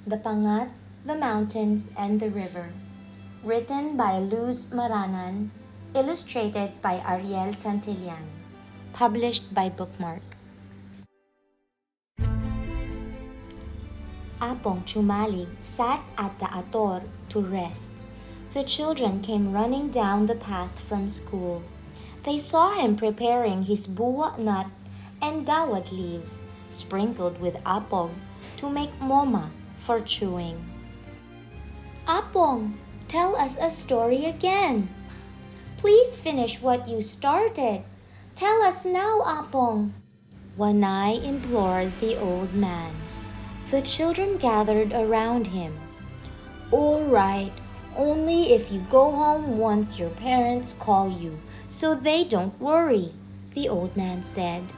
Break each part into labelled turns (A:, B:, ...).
A: The Pangat, the Mountains, and the River. Written by Luz Maranan, illustrated by Ariel Santillan. Published by Bookmark. Apong Chumalig sat at the ator to rest. The children came running down the path from school. They saw him preparing his buwa nut and dawat leaves, sprinkled with apong, to make moma for chewing. Apong, tell us a story again. Please finish what you started. Tell us now, Apong. Wanay implored the old man. The children gathered around him. All right, only if you go home once your parents call you, so they don't worry, the old man said.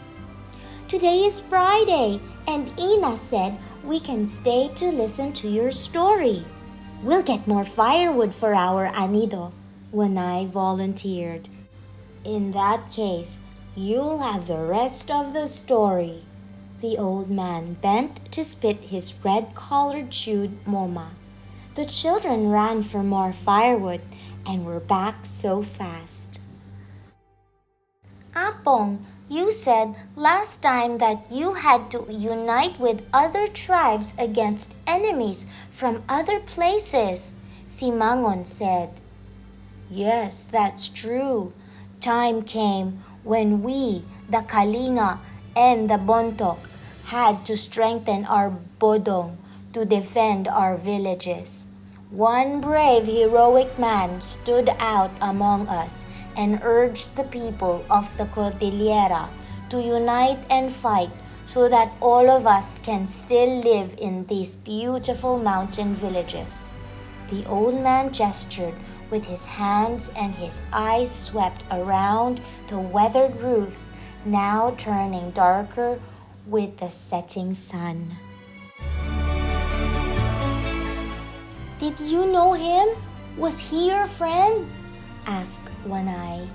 A: Today is Friday, and Ina said we can stay to listen to your story. We'll get more firewood for our anido, Wanay volunteered. In that case, you'll have the rest of the story. The old man bent to spit his red-collared chewed moma. The children ran for more firewood and were back so fast. Apong, you said last time that you had to unite with other tribes against enemies from other places, Simangon said. Yes, that's true. Time came when we, the Kalinga and the Bontok, had to strengthen our bodong to defend our villages. One brave, heroic man stood out among us and urged the people of the Cordillera to unite and fight so that all of us can still live in these beautiful mountain villages. The old man gestured with his hands and his eyes swept around the weathered roofs, now turning darker with the setting sun. Did you know him? Was he your friend? Asked Wanay.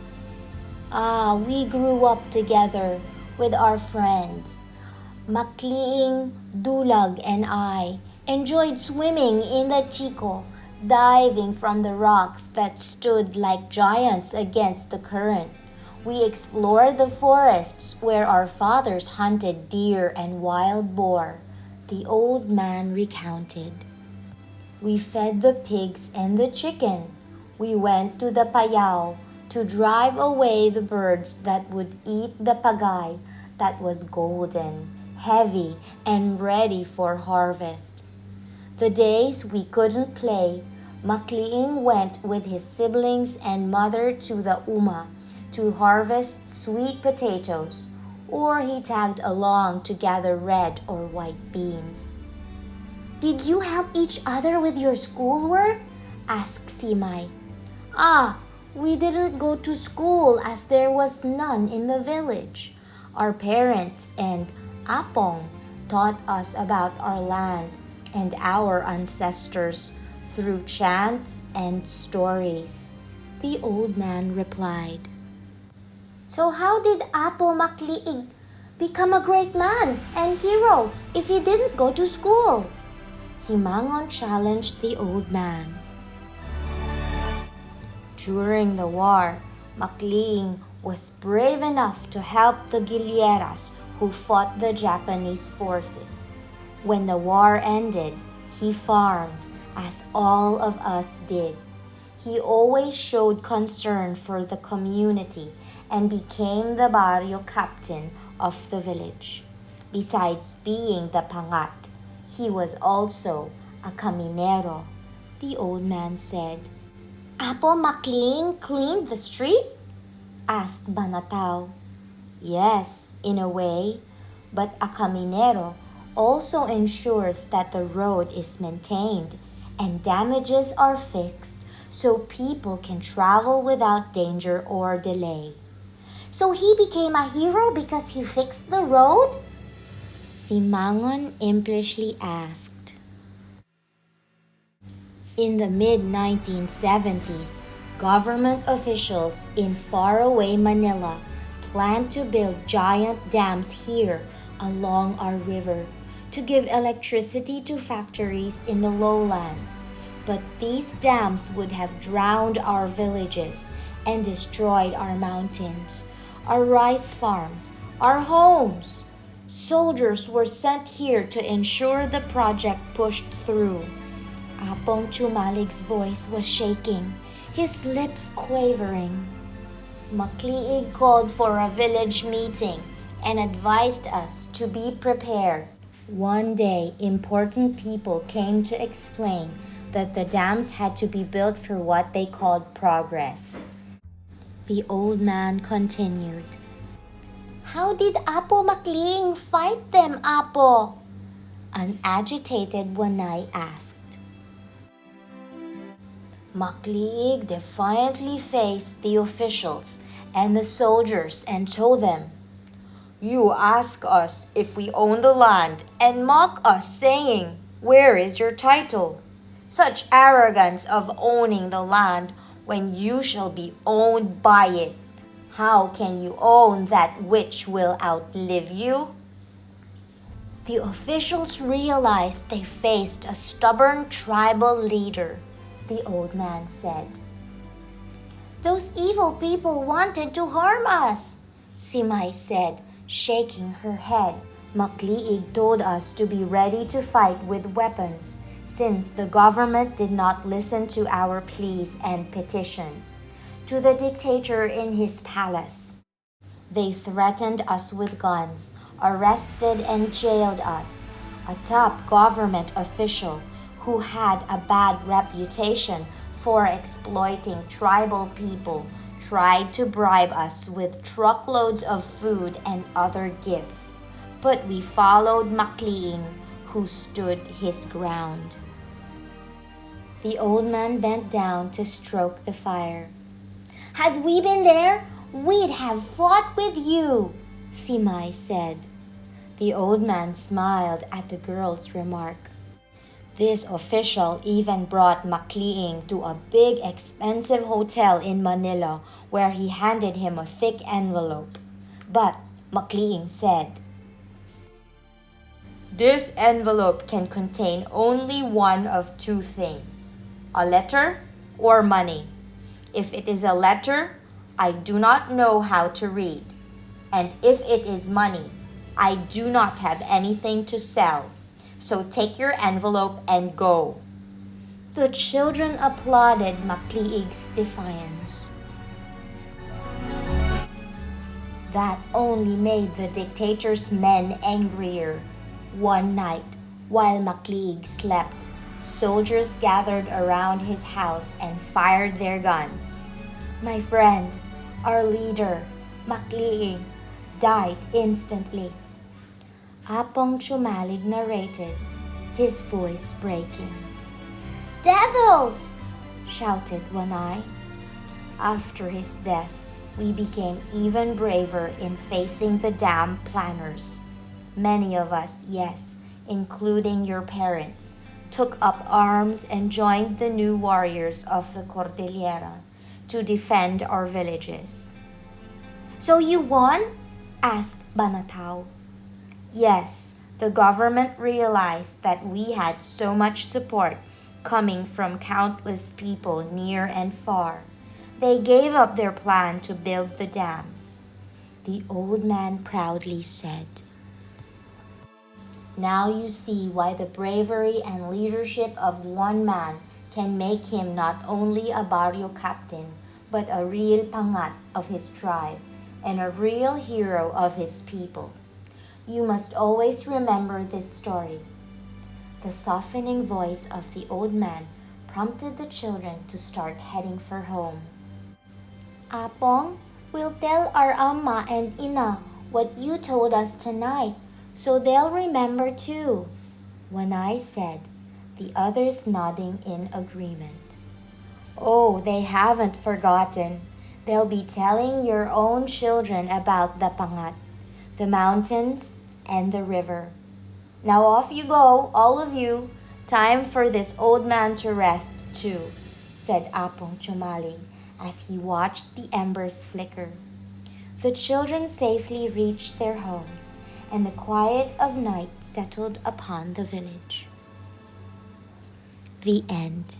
A: We grew up together with our friends. Makliing, Dulag, and I enjoyed swimming in the Chico, diving from the rocks that stood like giants against the current. We explored the forests where our fathers hunted deer and wild boar, the old man recounted. We fed the pigs and the chicken. We went to the payao to drive away the birds that would eat the pagay that was golden, heavy, and ready for harvest. The days we couldn't play, Makliing went with his siblings and mother to the Uma to harvest sweet potatoes, or he tagged along to gather red or white beans. Did you help each other with your schoolwork? Asked Simay. We didn't go to school as there was none in the village. Our parents and Apong taught us about our land and our ancestors through chants and stories, the old man replied. So how did Apo Makliig become a great man and hero if he didn't go to school? Simangon challenged the old man. During the war, Makliing was brave enough to help the Gilleras who fought the Japanese forces. When the war ended, he farmed, as all of us did. He always showed concern for the community and became the barrio captain of the village. Besides being the pangat, he was also a caminero, the old man said. Apo Makling cleaned the street? Asked Banataw. Yes, in a way, but a caminero also ensures that the road is maintained and damages are fixed so people can travel without danger or delay. So he became a hero because he fixed the road? Simangon impishly asked. In the mid-1970s, government officials in faraway Manila planned to build giant dams here along our river to give electricity to factories in the lowlands. But these dams would have drowned our villages and destroyed our mountains, our rice farms, our homes. Soldiers were sent here to ensure the project pushed through. Apong Chumalig's voice was shaking, his lips quavering. Makliig called for a village meeting and advised us to be prepared. One day, important people came to explain that the dams had to be built for what they called progress. The old man continued. How did Apo Makliing fight them, Apo? An agitated Wanay asked. Makliig defiantly faced the officials and the soldiers and told them, You ask us if we own the land and mock us saying, Where is your title? Such arrogance of owning the land when you shall be owned by it. How can you own that which will outlive you? The officials realized they faced a stubborn tribal leader, the old man said. Those evil people wanted to harm us, Simay said, shaking her head. Makliig told us to be ready to fight with weapons, since the government did not listen to our pleas and petitions to the dictator in his palace. They threatened us with guns, arrested and jailed us. A top government official who had a bad reputation for exploiting tribal people tried to bribe us with truckloads of food and other gifts. But we followed Makliing, who stood his ground. The old man bent down to stroke the fire. Had we been there, we'd have fought with you, Simay said. The old man smiled at the girl's remark. This official even brought Makliing to a big expensive hotel in Manila where he handed him a thick envelope. But Makliing said, This envelope can contain only one of two things, a letter or money. If it is a letter, I do not know how to read. And if it is money, I do not have anything to sell. So take your envelope and go. The children applauded Makliig's defiance. That only made the dictator's men angrier. One night, while Makliig slept, soldiers gathered around his house and fired their guns. My friend, our leader, Makliig, died instantly. Apong Chumalig narrated, his voice breaking. Devils! Shouted Wanay. After his death, we became even braver in facing the dam planners. Many of us, yes, including your parents, took up arms and joined the new warriors of the Cordillera to defend our villages. So you won? Asked Banataw. Yes, the government realized that we had so much support coming from countless people near and far. They gave up their plan to build the dams. The old man proudly said. Now you see why the bravery and leadership of one man can make him not only a barrio captain, but a real Pangat of his tribe and a real hero of his people. You must always remember this story. The softening voice of the old man prompted the children to start heading for home. Apong, we'll tell our Amma and Ina what you told us tonight, so they'll remember too, Wanay said, the others nodding in agreement. Oh, they haven't forgotten. They'll be telling your own children about the Pangat, the mountains, and the river. Now off you go, all of you. Time for this old man to rest too, said Apong Chumalig as he watched the embers flicker. The children safely reached their homes, and the quiet of night settled upon the village. The end.